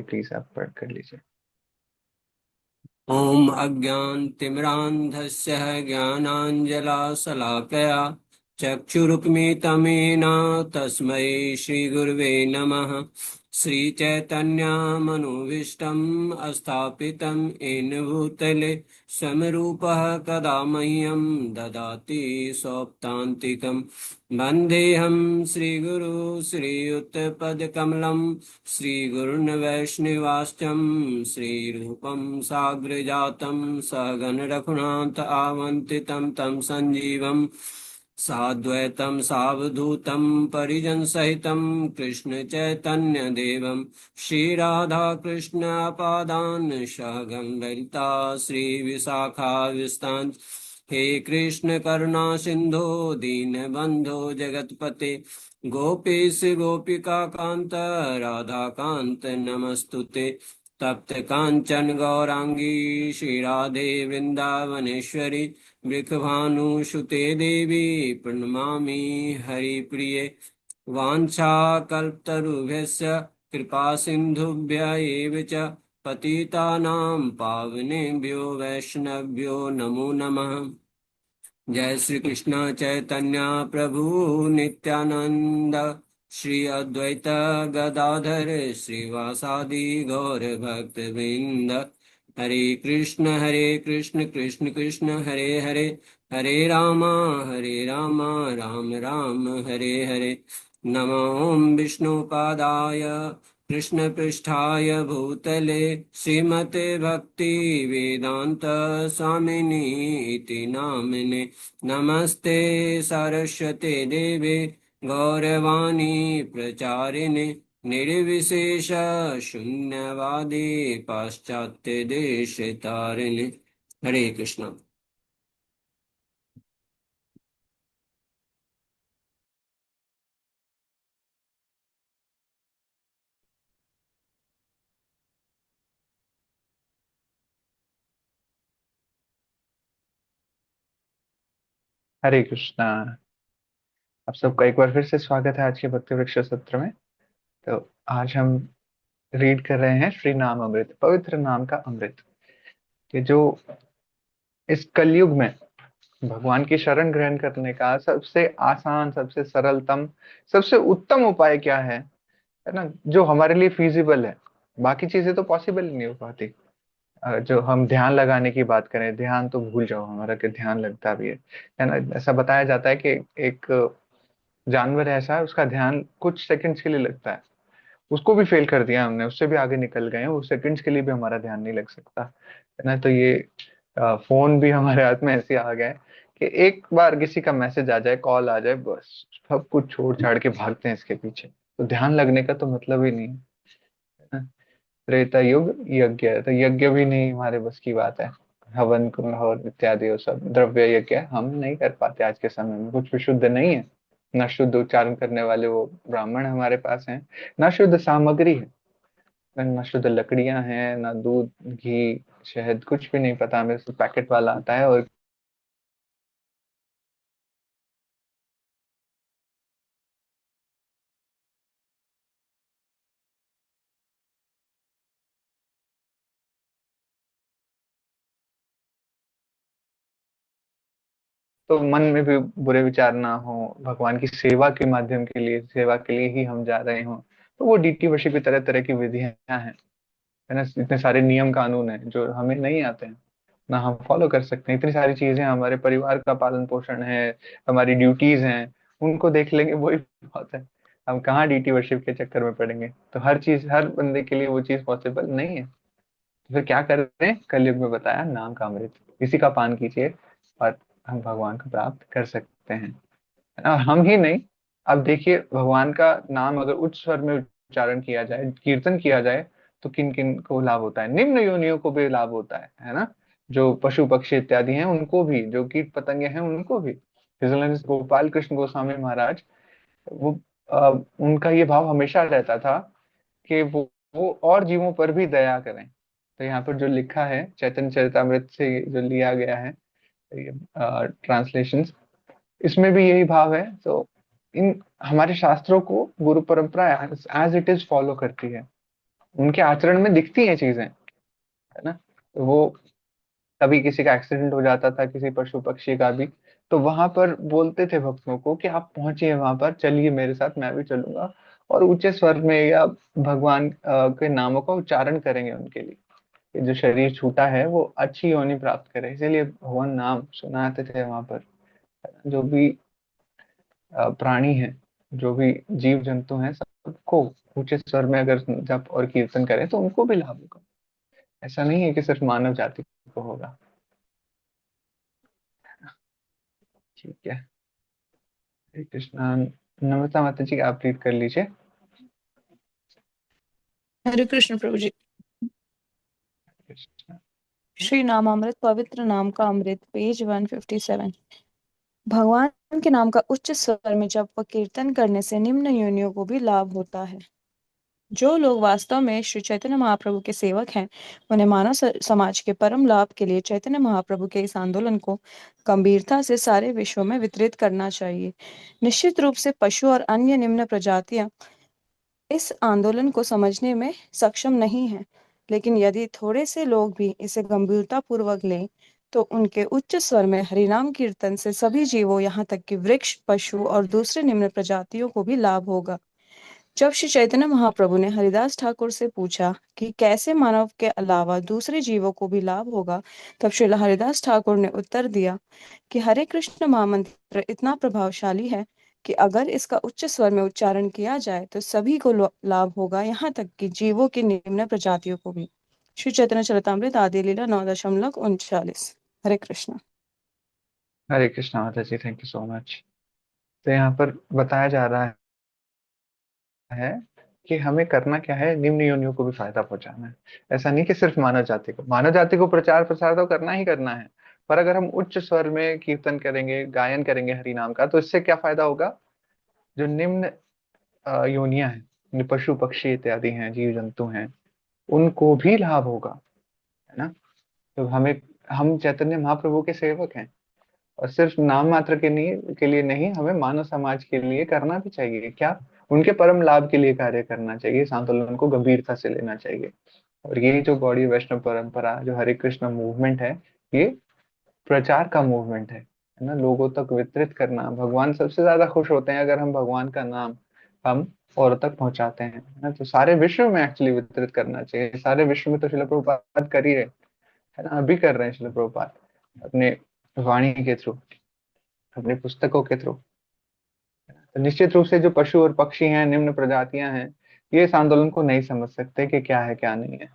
Please आप पढ़ कर लीजिए। ॐ अज्ञानतिमिरान्धस्य ज्ञानाञ्जलाशलाकया चक्षुरुक्मितमेन तस्मै श्रीगुरुवे नमः। श्रीचैतन्यमनोभीष्टं स्थापितं येन भूतले समरूपः कदा मह्यं ददाति सौप्तान्तिकं। वन्देऽहं श्रीगुरु श्रीयुतपदकमलं श्रीगुरुन् वैष्णवांश्चं श्रीरूपं साग्रजातं सहगण रघुनाथ आवन्तितं तं सञ्जीवं साद्वैतं सावधूतं परिजनसहितं कृष्णचैतन्यदेवं श्रीराधाकृष्णपादान् सहगं ललिता श्रीविशाखाविष्टान्। हे कृष्ण करुणा सिंधो दीनबंधो जगतपते गोपीश गोपिका कांत राधा कांत नमस्तुते। तप्त कांचन गौरांगी श्री राधे वृंदावनेश्वरी वृषभानुसुते देवी प्रणमामि हरिप्रिये। वाञ्छाकल्पतरुभ्यश्च कृपा सिन्धुभ्य एव च पतितानां पावनेभ्यो वैष्णवभ्यो नमो नमः। जय श्री कृष्ण चैतन्य प्रभु नित्यानंद श्री अद्वैत गदाधर श्रीवासादि गौर भक्त वृंद। हरे कृष्ण कृष्ण कृष्ण हरे हरे हरे राम राम राम हरे हरे। नमो विष्णुपादाय कृष्णपृष्ठाय भूतले श्रीमते भक्ति वेदांत स्वामिनी इति नामिने। नमस्ते सरस्वते देवे गौरवाणी प्रचारिणे निर्विशेष शून्यवादी पाश्चात्य देश तारिणे। हरे कृष्ण। हरे कृष्णा। आप सबका एक बार फिर से स्वागत है आज के भक्ति वृक्ष सत्र में। तो आज हम रीड कर रहे हैं श्री नाम अमृत, पवित्र नाम का अमृत। कि जो इस कलयुग में भगवान की शरण ग्रहण करने का सबसे आसान, सबसे सरलतम, सबसे उत्तम उपाय क्या है ना, जो हमारे लिए फिजिबल है। बाकी चीजें तो पॉसिबल ही नहीं हो पाती। जो हम ध्यान लगाने की बात करें, ध्यान तो भूल जाओ हमारा कि ध्यान लगता भी है ना। ऐसा बताया जाता है कि एक जानवर ऐसा है, उसका ध्यान कुछ सेकंड्स के लिए लगता है। उसको भी फेल कर दिया हमने, उससे भी आगे निकल गए हैं, उस सेकंड्स के लिए भी हमारा ध्यान नहीं लग सकता है ना। तो ये फोन भी हमारे हाथ में ऐसे आ गया है कि एक बार किसी का मैसेज आ जाए, कॉल आ जाए, बस सब कुछ छोड़ छाड़ के भागते हैं इसके पीछे। तो ध्यान लगने का तो मतलब ही नहीं है ना। त्रेता युग यज्ञ है, तो यज्ञ भी नहीं हमारे बस की बात है। हवन कुंभ और इत्यादि वो सब द्रव्य यज्ञ हम नहीं कर पाते आज के समय में। कुछ भी शुद्ध नहीं है। न शुद्ध उच्चारण करने वाले वो ब्राह्मण हमारे पास हैं, न शुद्ध सामग्री है, न शुद्ध लकड़ियां हैं, न दूध घी शहद, कुछ भी नहीं पता हमें। पैकेट वाला आता है और तो मन में भी बुरे विचार ना हो, भगवान की सेवा के माध्यम के लिए, सेवा के लिए ही हम जा रहे हो। तो वो डीटी वर्षिप की तरह तरह की विधियां हैं, है ना। इतने सारे नियम कानून हैं जो हमें नहीं आते हैं, ना हम फॉलो कर सकते हैं। इतनी सारी चीजें, हमारे परिवार का पालन पोषण है, हमारी ड्यूटीज हैं, उनको देख लेंगे वही बहुत है। हम कहाँ डीटी वर्शिप के चक्कर में पड़ेंगे। तो हर चीज, हर बंदे के लिए वो चीज पॉसिबल नहीं है। तो फिर क्या कर रहे हैं, कलयुग में बताया नाम का अमृत, इसी का पान कीजिए और हम भगवान को प्राप्त कर सकते हैं, है ना। और हम ही नहीं, अब देखिए भगवान का नाम अगर उच्च स्वर में उच्चारण किया जाए, कीर्तन किया जाए, तो किन किन को लाभ होता है। निम्न योनियों को भी लाभ होता है ना। जो पशु पक्षी इत्यादि हैं उनको भी, जो कीट पतंगे हैं उनको भी। His Holiness गोपाल कृष्ण गोस्वामी महाराज, वो उनका ये भाव हमेशा रहता था कि वो और जीवों पर भी दया करें। तो यहाँ पर जो लिखा है चैतन्य चरितमृत से जो लिया गया है, ये ट्रांसलेशन, इसमें भी यही भाव है। तो इन हमारे शास्त्रों को गुरु परंपरा एज इट इज फॉलो करती है। उनके आचरण में दिखती हैं चीजें, है ना। तो वो कभी किसी का एक्सीडेंट हो जाता था, किसी पशु पक्षी का भी, तो वहां पर बोलते थे भक्तों को कि आप पहुंचिए वहां पर, चलिए मेरे साथ, मैं भी चलूंगा, और ऊंचे स्वर में या भगवान के नामों का उच्चारण करेंगे उनके लिए, कि जो शरीर छूटा है वो अच्छी योनि प्राप्त करे। इसीलिए भगवान नाम सुनाते थे वहां पर। जो भी प्राणी हैं, जो भी जीव जंतु हैं, सबको ऊंचे स्वर में अगर जप और कीर्तन करें तो उनको भी लाभ होगा। ऐसा नहीं है कि सिर्फ मानव जाति को होगा। ठीक है। हरे कृष्णा। नमस्ते माता जी, आप रीड कर लीजिए। हरे कृष्ण प्रभु जी। कृष्णा। श्री नामामृत पवित्र नाम का अमृत, पेज 157। भगवान के नाम का उच्च स्वर में जप व कीर्तन करने से निम्न योनियों को भी लाभ होता है। जो लोग वास्तव में श्री चैतन्य महाप्रभु के सेवक हैं, उन्हें मानव समाज के परम लाभ के लिए चैतन्य महाप्रभु के इस आंदोलन को गंभीरता से सारे विश्व में वितरित करना चाहिए। निश्चित रूप से पशु और अन्य निम्न प्रजातियां इस आंदोलन को समझने में सक्षम नहीं हैं, लेकिन यदि थोड़े से लोग भी इसे गंभीरतापूर्वक लें, तो उनके उच्च स्वर में हरिनाम कीर्तन से सभी जीवों, यहाँ तक कि वृक्ष, पशु और दूसरे निम्न प्रजातियों को भी लाभ होगा। जब श्री चैतन्य महाप्रभु ने हरिदास ठाकुर से पूछा कि कैसे मानव के अलावा दूसरे जीवों को भी लाभ होगा, तब श्री हरिदास ठाकुर ने उत्तर दिया कि हरे कृष्ण महामंत्र इतना प्रभावशाली है कि अगर इसका उच्च स्वर में उच्चारण किया जाए तो सभी को लाभ होगा, यहाँ तक कि जीवों की निम्न प्रजातियों को भी। श्री चैतन्य चरितामृत आदि लीला 9:39। हरे कृष्ण। हरे कृष्णा माता जी, थैंक यू सो मच। तो यहाँ पर बताया जा रहा है कि हमें करना क्या है, निम्न योनियों को भी फायदा पहुंचाना है। ऐसा नहीं कि सिर्फ मानव जाति को, मानव जाति को प्रचार प्रसार तो करना ही करना है, पर अगर हम उच्च स्वर में कीर्तन करेंगे, गायन करेंगे हरि नाम का, तो इससे क्या फायदा होगा। जो निम्न योनियां हैं, जो पशु पक्षी इत्यादि हैं, जीव जंतु हैं, उनको भी लाभ होगा, है ना। तो हमें, हम चैतन्य महाप्रभु के सेवक हैं, और सिर्फ नाम मात्र के लिए नहीं, हमें मानव समाज के लिए करना भी चाहिए क्या, उनके परम लाभ के लिए कार्य करना चाहिए। इस आंदोलन को गंभीरता से लेना चाहिए। और ये जो गौड़ी वैष्णव परंपरा, जो हरे कृष्ण मूवमेंट है, ये प्रचार का मूवमेंट है ना। लोगों तक वितरित करना, भगवान सबसे ज्यादा खुश होते हैं अगर हम भगवान का नाम हम और तक पहुंचाते हैं, है ना। तो सारे विश्व में एक्चुअली वितरित करना चाहिए। सारे विश्व में तो शिल प्रभुपाद कर ही रहे, है ना, अभी कर रहे हैं शिल प्रभुपाद, अपने वाणी के थ्रू, अपनी पुस्तकों के थ्रू। तो निश्चित रूप से जो पशु और पक्षी हैं, निम्न प्रजातियां हैं, ये इस आंदोलन को नहीं समझ सकते कि क्या है क्या नहीं है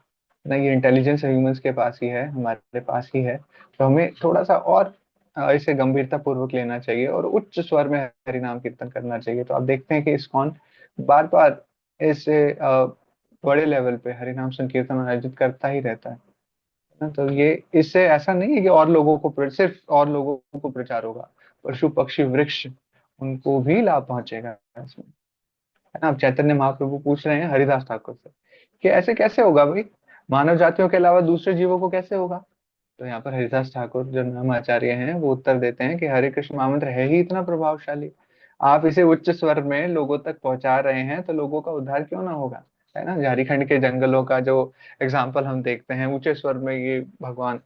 ना। ये इंटेलिजेंस ह्यूमंस के पास ही है, हमारे पास ही है। तो हमें थोड़ा सा और इसे गंभीरता पूर्वक लेना चाहिए और उच्च स्वर में हरि नाम कीर्तन करना चाहिए। तो आप देखते हैं कि इस्कॉन बार बार इसे बड़े लेवल पे हरि नाम संकीर्तन आयोजित करता ही रहता है ना। तो ये, इससे ऐसा नहीं है कि और लोगों को सिर्फ और लोगों को प्रचार होगा, पशु पक्षी वृक्ष, उनको भी लाभ पहुंचेगा इसमें, है ना। अब चैतन्य महाप्रभु पूछ रहे हैं हरिदास ठाकुर से कि ऐसे कैसे होगा भाई, मानव जातियों के अलावा दूसरे जीवों को कैसे होगा। तो यहाँ पर हरिदास ठाकुर जो नाम आचार्य हैं, वो उत्तर देते हैं कि हरे कृष्ण महामंत्र है ही इतना प्रभावशाली, आप इसे उच्च स्वर में लोगों तक पहुंचा रहे हैं, तो लोगों का उद्धार क्यों ना होगा, है ना। झारखंड के जंगलों का जो एग्जाम्पल हम देखते हैं, ऊंचे स्वर में ये भगवान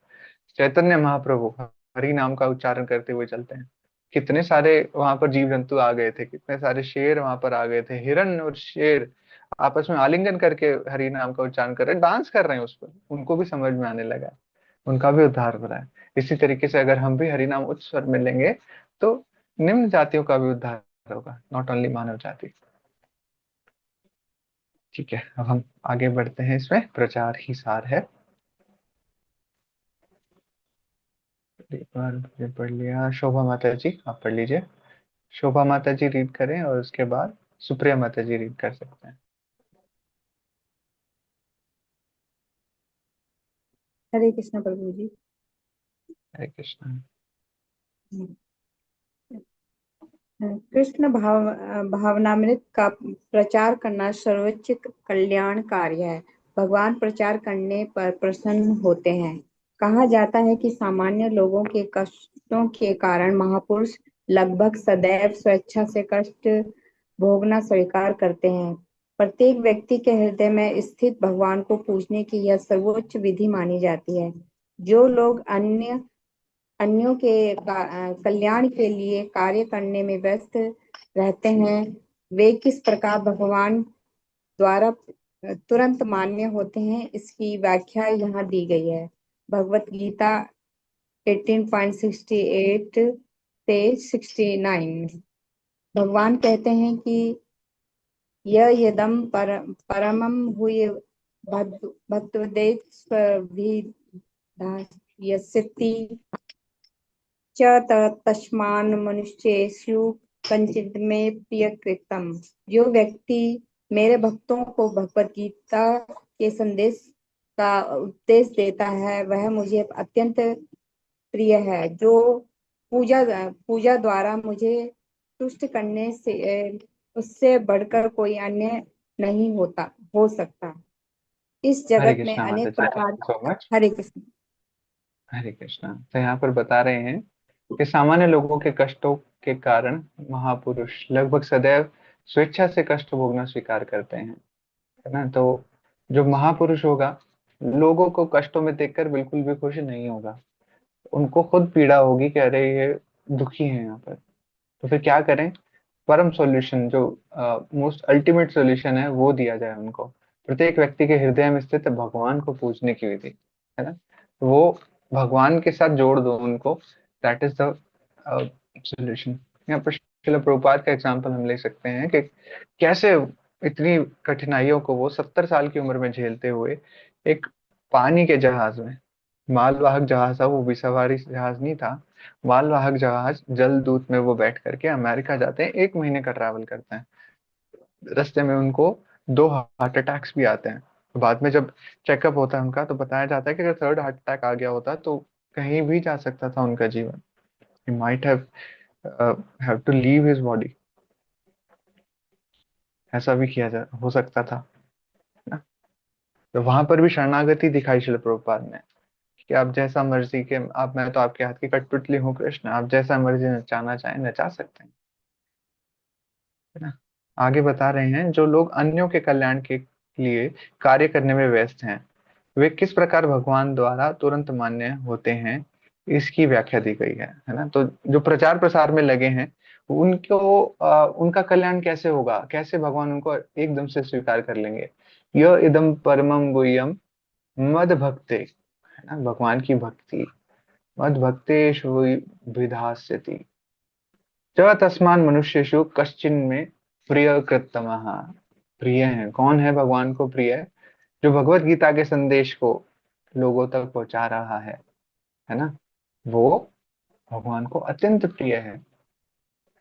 चैतन्य महाप्रभु हरि नाम का उच्चारण करते हुए चलते हैं। कितने सारे वहां पर जीव जंतु आ गए थे, कितने सारे शेर वहां पर आ गए थे, हिरण और शेर आपस में आलिंगन करके हरि नाम का उच्चारण कर रहे हैं, डांस कर रहे हैं उस पर, उनको भी समझ में आने लगा है, उनका भी उद्धार हो रहा है। इसी तरीके से अगर हम भी हरि नाम उच्च स्वर में लेंगे, तो निम्न जातियों का भी उद्धार होगा, नॉट ओनली मानव जाति। ठीक है, अब हम आगे बढ़ते हैं, इसमें प्रचार ही सार है। एक बार मुझे पढ़ लिया, शोभा माता जी आप पढ़ लीजिए। शोभा माता जी रीड करें, और उसके बाद सुप्रिया माता जी रीड कर सकते हैं। हरे कृष्ण प्रभु जी। हरे कृष्ण। कृष्ण भावनामृत का प्रचार करना सर्वोच्च कल्याण कार्य है। भगवान प्रचार करने पर प्रसन्न होते हैं। कहा जाता है कि सामान्य लोगों के कष्टों के कारण महापुरुष लगभग सदैव स्वेच्छा से कष्ट भोगना स्वीकार करते हैं, प्रत्येक व्यक्ति के हृदय में स्थित भगवान को पूजने की यह सर्वोच्च विधि मानी जाती है। जो लोग अन्यों के कल्याण के लिए कार्य करने में व्यस्त रहते हैं, वे किस प्रकार भगवान द्वारा तुरंत मान्य होते हैं, इसकी व्याख्या यहाँ दी गई है। भगवत गीता 18.68 से 69। भगवान कहते हैं कि यह यदम परमम हुए भक्तवेदास्यति च तस्मान् मनुष्येषु कंचित में प्रियकृतम। जो व्यक्ति मेरे भक्तों को भगवत गीता के संदेश का उपदेश देता है, वह मुझे अत्यंत प्रिय है। जो पूजा द्वारा मुझे तुष्ट करने से उससे बढ़कर कोई अन्य नहीं हो सकता। इस हरे जगत में कृष्णा माता अनेक जी, थैंक प्रकार। You so much. Hare Krishna. Hare Krishna. तो यहाँ पर बता रहे हैं कि सामान्य लोगों के कष्टों के कारण महापुरुष लगभग सदैव स्वेच्छा से कष्ट भोगना स्वीकार करते हैं, है ना। तो जो महापुरुष होगा, लोगों को कष्टों में देखकर बिल्कुल भी खुश नहीं होगा। उनको खुद पीड़ा होगी कि अरे ये दुखी है यहाँ पर। तो फिर क्या करें? परम सॉल्यूशन, जो मोस्ट अल्टीमेट सॉल्यूशन है, वो दिया जाए उनको। प्रत्येक व्यक्ति के हृदय में स्थित भगवान को पूजने की विधि, है ना। वो भगवान के साथ जोड़ दो उनको। That is the solution. यहाँ पर श्रील प्रभुपाद का एग्जाम्पल हम ले सकते हैं कि कैसे इतनी कठिनाइयों को वो 70 साल की उम्र में झेलते हुए एक पानी के जहाज में, मालवाहक जहाज था वो, भी सवारी जहाज नहीं था, मालवाहक जहाज, जलदूत में वो बैठ करके अमेरिका जाते हैं। 1 महीने का ट्रैवल करते हैं। रास्ते में उनको 2 हार्ट अटैक्स भी आते हैं। तो बाद में जब चेकअप होता है उनका, तो बताया जाता है कि अगर थर्ड हार्ट अटैक आ गया होता तो कहीं भी जा सकता था उनका जीवन। He might have to leave his body. ऐसा भी हो सकता था ना। तो वहां पर भी शरणागति दिखाई शिल प्रभुपाद ने कि आप जैसा मर्जी के, आप, मैं तो आपके हाथ की कठपुतली हूँ कृष्ण, आप जैसा मर्जी नचाना चाहें नचा सकते हैं, है ना। आगे बता रहे हैं, जो लोग अन्यों के कल्याण के लिए कार्य करने में व्यस्त हैं, वे किस प्रकार भगवान द्वारा तुरंत मान्य होते हैं, इसकी व्याख्या दी गई है ना। तो जो प्रचार प्रसार में लगे हैं, उनको उनका कल्याण कैसे होगा, कैसे भगवान उनको एकदम से स्वीकार कर लेंगे? यह इदम परमम गुह्यम मद भक्ते, है ना, भगवान की भक्ति, मद भक्तेषु विधास्यति च तस्मान् मनुष्येषु कश्चिन में प्रिय कृतमः। प्रिय है कौन? है भगवान को प्रिय है जो भगवत गीता के संदेश को लोगों तक पहुंचा रहा है ना। वो भगवान को अत्यंत प्रिय है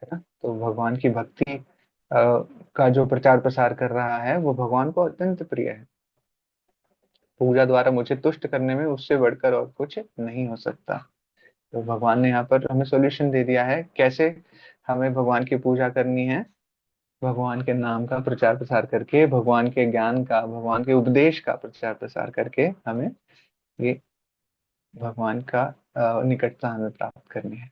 ना। तो भगवान की भक्ति का जो प्रचार प्रसार कर रहा है, वो भगवान को अत्यंत प्रिय है। पूजा द्वारा मुझे तुष्ट करने में उससे बढ़कर और कुछ नहीं हो सकता। तो भगवान ने यहाँ पर हमें सॉल्यूशन दे दिया है, कैसे हमें भगवान की पूजा करनी है। भगवान के नाम का प्रचार प्रसार करके, भगवान के ज्ञान का, भगवान के उपदेश का प्रचार प्रसार करके हमें ये भगवान का निकटता हमें प्राप्त करनी है।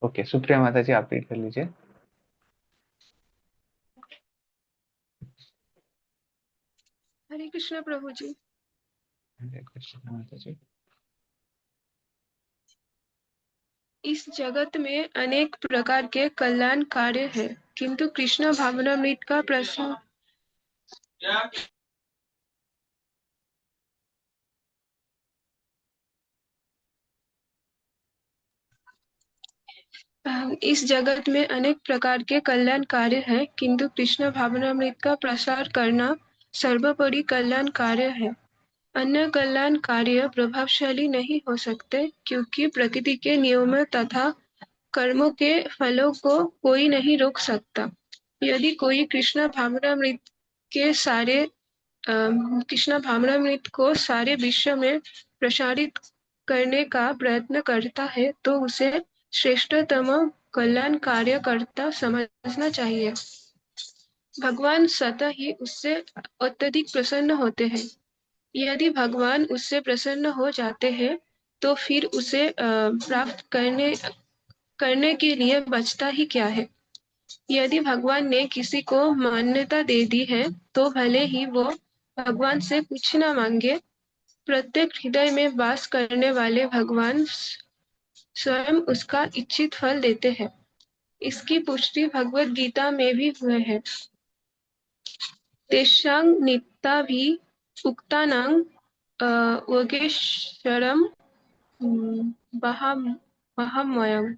ओके, सुप्रिया माता जी, आप रीड कर लीजिए। हरे कृष्ण प्रभु जी। हरे कृष्ण माता जी। इस जगत में अनेक प्रकार के कल्याण कार्य है, किंतु कृष्ण भावनामृत का प्रश्न इस जगत में अनेक प्रकार के कल्याण कार्य है, किंतु कृष्ण भावनामृत का प्रसार करना सर्वोपरि कल्याण कार्य है। अन्य कल्याण कार्य प्रभावशाली नहीं हो सकते, क्योंकि प्रकृति के नियमों तथा कर्मों के फलों को कोई नहीं रोक सकता। यदि कोई कृष्ण भावनामृत को सारे विश्व में प्रसारित करने का प्रयत्न करता है, तो उसे श्रेष्ठतम कल्याण कार्यकर्ता समझना चाहिए। भगवान स्वतः ही उससे अत्यधिक प्रसन्न होते हैं। यदि भगवान उससे प्रसन्न हो जाते हैं, तो फिर उसे प्राप्त करने के लिए बचता ही क्या है। यदि भगवान ने किसी को मान्यता दे दी है तो भले ही वो भगवान से कुछ न मांगे, प्रत्येक हृदय में वास करने वाले भगवान स्वयं उसका इच्छित फल देते हैं। इसकी पुष्टि भगवत गीता में भी हुए है। तेषां नित्याभि उक्तानां योगेश्वरम् वहाम्यहम्।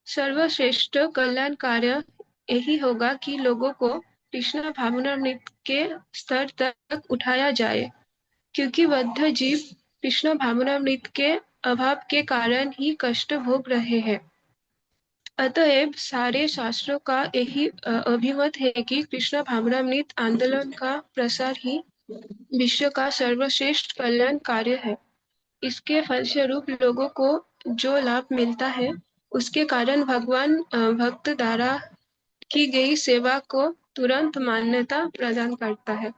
सर्वश्रेष्ठ कल्याण कार्य यही होगा कि लोगों को कृष्ण भावनामृत के स्तर तक उठाया जाए, क्योंकि बद्ध जीव कृष्ण भावनामृत के अभाव के कारण ही कष्ट भोग रहे हैं। अतएव सारे शास्त्रों का यही अभिमत है कि कृष्ण भावनामृत आंदोलन का प्रसार ही विश्व का सर्वश्रेष्ठ कल्याण कार्य है। इसके फलस्वरूप लोगों को जो लाभ मिलता है, उसके कारण भगवान भक्त द्वारा की गई सेवा को तुरंत मान्यता प्रदान करता है।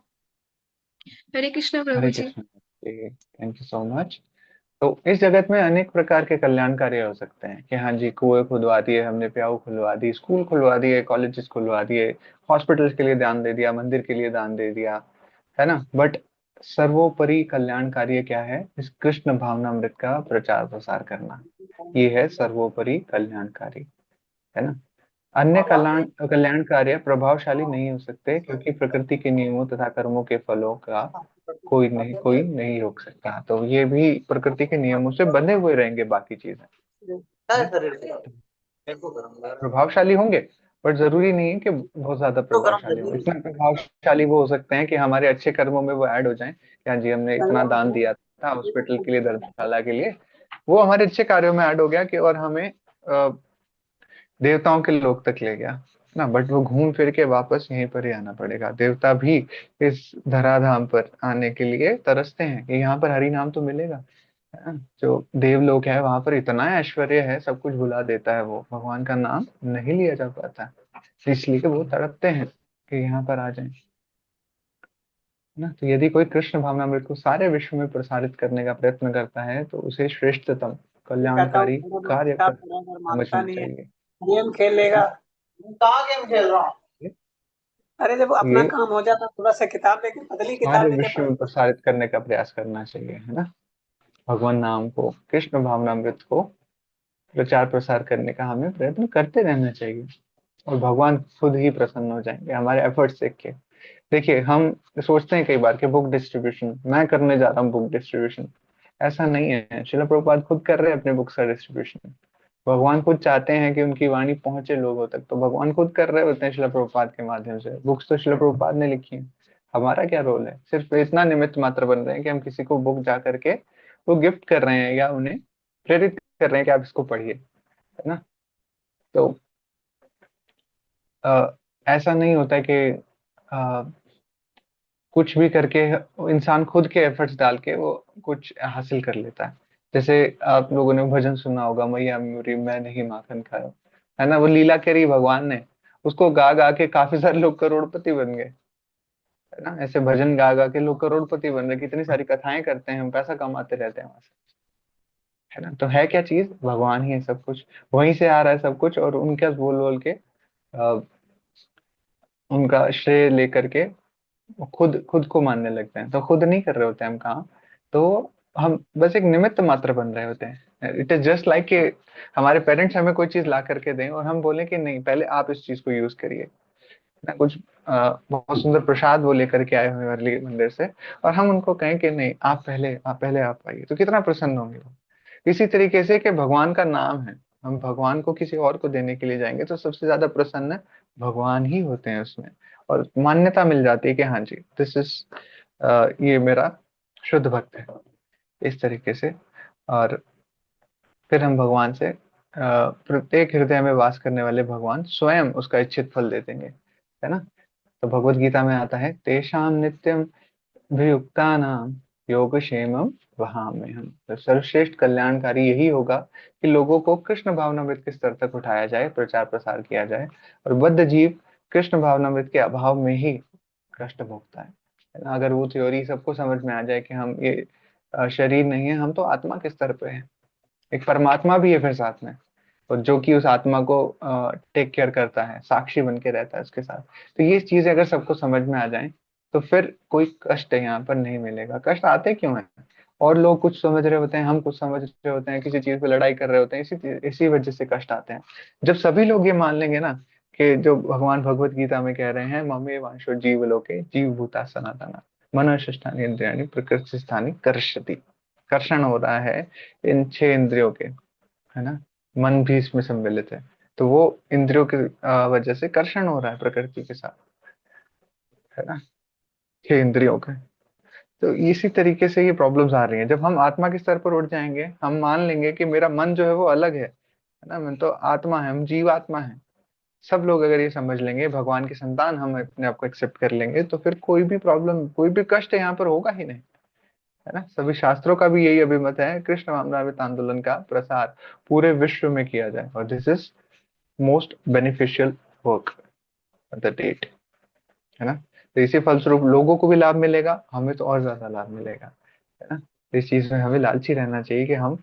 हरे कृष्ण प्रभु हरे जी। Krishna. Thank you so much. तो इस जगत में अनेक प्रकार के कल्याण कार्य हो सकते हैं कि हाँ जी, कुएं खुदवा दिए हमने, प्याऊ खुलवा दी, स्कूल खुलवा दिए, कॉलेजेस खुलवा दिए, हॉस्पिटल्स के लिए दान दे दिया, मंदिर के लिए दान दे दिया, है ना। बट सर्वोपरि कल्याण कार्य क्या है? इस कृष्ण भावनामृत का प्रचार प्रसार करना, ये है सर्वोपरि कल्याणकारी, है ना। अन्य कल्याण कल्याण कार्य प्रभावशाली नहीं हो सकते, क्योंकि प्रकृति के नियमों तथा कर्मों के फलों का कोई नहीं रोक सकता। तो ये भी प्रकृति के नियमों से बंधे हुए रहेंगे बाकी चीजें, है ना? प्रभावशाली होंगे, बट जरूरी नहीं है कि बहुत ज्यादा प्रभावशाली हो। इतना प्रभावशाली वो हो सकते हैं कि हमारे अच्छे कर्मों में वो ऐड हो जाएं कि हाँ जी, हमने इतना दान दिया था हॉस्पिटल के लिए, धर्मशाला के लिए, वो हमारे अच्छे कार्यों में ऐड हो गया कि और हमें देवताओं के लोक तक ले गया ना। बट वो घूम फिर के वापस यहीं पर ही आना पड़ेगा। देवता भी इस धराधाम पर आने के लिए तरसते हैं कि यहाँ पर हरि नाम तो मिलेगा, है ना। जो देवलोक है वहां पर इतना ऐश्वर्य है, सब कुछ भुला देता है, वो भगवान का नाम नहीं लिया जा पाता, इसलिए वो तड़पते हैं कि यहाँ पर आ जाएं, है ना। तो यदि कोई कृष्ण भावनामृत को सारे विश्व में प्रसारित करने का प्रयत्न करता है, तो उसे श्रेष्ठतम कहता हूँ कल्याणकारी कार्य किताब कर पढ़ा अगर मानता समझना नहीं है, चाहिए। गेम खेलेगा। कहाँ गेम खेल रहा हूँ? अरे जब अपना ये काम हो जाता थोड़ा सा किताब लेके, पतली सारे किताब लेके विश्व में पढ़। प्रसारित करने का प्रयास करना चाहिए, है ना। भगवान नाम को, कृष्ण भावनामृत को प्रचार प्रसार करने का हमें प्रयत्न करते रहना चाहिए, और भगवान खुद ही प्रसन्न हो जाएंगे हमारे एफर्ट्स देख के। देखिए, हम सोचते हैं कई बार कि बुक डिस्ट्रीब्यूशन मैं करने जा रहा हूँ, बुक डिस्ट्रीब्यूशन, ऐसा नहीं है। श्रील प्रभुपाद खुद कर रहे हैं अपने बुक्स का डिस्ट्रीब्यूशन। भगवान खुद चाहते हैं कि उनकी वाणी पहुंचे लोगों तक, तो भगवान खुद कर रहे होते हैं श्रील प्रभुपाद के माध्यम से। बुक्स तो श्रील प्रभुपाद ने लिखी है, हमारा क्या रोल है? सिर्फ इतना निमित्त मात्र बन रहे हैं कि हम किसी को बुक जा करके वो गिफ्ट कर रहे हैं, या उन्हें प्रेरित कर रहे हैं कि आप इसको पढ़िए, है ना। तो ऐसा नहीं होता है कि कुछ भी करके इंसान खुद के एफर्ट्स डाल के वो कुछ हासिल कर लेता है। जैसे आप लोगों ने भजन सुना होगा, मैया मोरी मैं नहीं माखन खाया, है ना। वो लीला करी भगवान ने, उसको गा गा के काफी सारे लोग करोड़पति बन गए, है ना। ऐसे भजन गा गा के लोग करोड़पति बन रहे, कितनी सारी कथाएं करते हैं, हम पैसा कमाते रहते हैं वहां से, है ना। तो है क्या चीज? भगवान ही है सब कुछ, वहीं से आ रहा है सब कुछ, और उनका बोल बोल के उनका श्रेय लेकर के वो खुद खुद को मानने लगते हैं। तो खुद नहीं कर रहे होते हम काम, तो हम बस एक निमित्त मात्र बन रहे होते हैं। इट इज जस्ट लाइक कि हमारे पेरेंट्स हमें कोई चीज ला करके दें और हम बोलें कि नहीं, पहले आप इस चीज को यूज करिए ना। कुछ बहुत सुंदर प्रसाद वो लेकर के आए हुए वाली मंदिर से, और हम उनको कहें कि नहीं, आप पहले आप आइए, तो कितना प्रसन्न होंगे वो। इसी तरीके से कि भगवान का नाम है, हम भगवान को किसी और को देने के लिए जाएंगे तो सबसे ज्यादा प्रसन्न भगवान ही होते हैं उसमें, और मान्यता मिल जाती है कि हाँ जी, दिस इज ये मेरा शुद्ध भक्त है, इस तरीके से। और फिर हम भगवान से प्रत्येक हृदय में वास करने वाले भगवान स्वयं उसका इच्छित फल दे देंगे, है ना। तो भगवत गीता में आता है, तेषाम नित्यम अभियुक्तानां योगक्षेमम वहाम्यहम्। तो सर्वश्रेष्ठ कल्याणकारी यही होगा कि लोगों को कृष्ण भावनामृत के स्तर तक उठाया जाए, प्रचार प्रसार किया जाए, और बद्ध जीव कृष्ण भावनामृत के अभाव में ही कष्ट भोगता है ना। अगर वो थ्योरी सबको समझ में आ जाए कि हम ये शरीर नहीं है, हम तो आत्मा के स्तर पे हैं, एक परमात्मा भी है फिर साथ में, और जो कि उस आत्मा को टेक केयर करता है, साक्षी बन के रहता है उसके साथ। तो ये चीजें अगर सबको समझ में आ जाए तो फिर कोई कष्ट यहाँ पर नहीं मिलेगा। कष्ट आते क्यों है? और लोग कुछ समझ रहे होते हैं, हम कुछ समझ रहे होते हैं, किसी चीज पे लड़ाई कर रहे होते हैं, इसी इसी वजह से कष्ट आते हैं। जब सभी लोग ये मान लेंगे ना कि जो भगवान भगवत गीता में कह रहे हैं, ममे वांशो जीव लोके जीव भूता सनातना मनोष्ठानी इंद्रियाणी प्रकृति स्थानी कर्षति। कर्षण हो रहा है इन 6 इंद्रियों के, है ना। मन भी इसमें सम्मिलित है। तो वो इंद्रियों की वजह से कर्षण हो रहा है प्रकृति के साथ, है ना, 6 इंद्रियों के। तो इसी तरीके से ये प्रॉब्लम्स आ रही हैं। जब हम आत्मा के स्तर पर उठ जाएंगे, हम मान लेंगे कि मेरा मन जो है वो अलग है ना, मैं तो आत्मा है, हम जीव आत्मा है। सब लोग अगर ये समझ लेंगे, भगवान की संतान हम अपने आप को एक्सेप्ट कर लेंगे, तो फिर कोई भी प्रॉब्लम, कोई भी कष्ट यहाँ पर होगा ही नहीं, है ना। सभी शास्त्रों का भी यही अभिमत है, कृष्ण भावनामृत आंदोलन का प्रसार पूरे विश्व में किया जाए, और this is most beneficial work the date, है ना। तो इसी फलस्वरूप लोगों को भी लाभ मिलेगा, हमें तो और ज्यादा लाभ मिलेगा, है ना। तो इस चीज में हमें लालची रहना चाहिए कि हम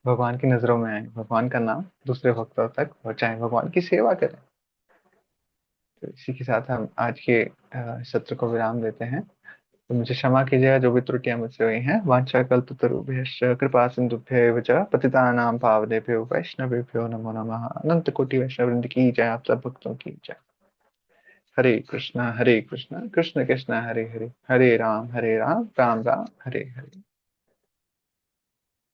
भगवान की नजरों में आए, भगवान का नाम दूसरे भक्तों तक पहुंचाएं, भगवान की सेवा करें। तो इसी के साथ हम आज के सत्र को विराम देते हैं। तो मुझे क्षमा कीजिएगा जो भी त्रुटियां मुझसे हुई हैं। वांछा कल्पतरुभ्यश्च कृपा सिंधुभ्येव च पतितानां पावनेभ्यो वैष्णवेभ्यो नमो नमः। अनंत कोटि वैष्णव वृंद की जय, आप सब भक्तों की जय। हरे कृष्णा कृष्ण कृष्ण हरे हरे, हरे राम राम राम हरे हरे।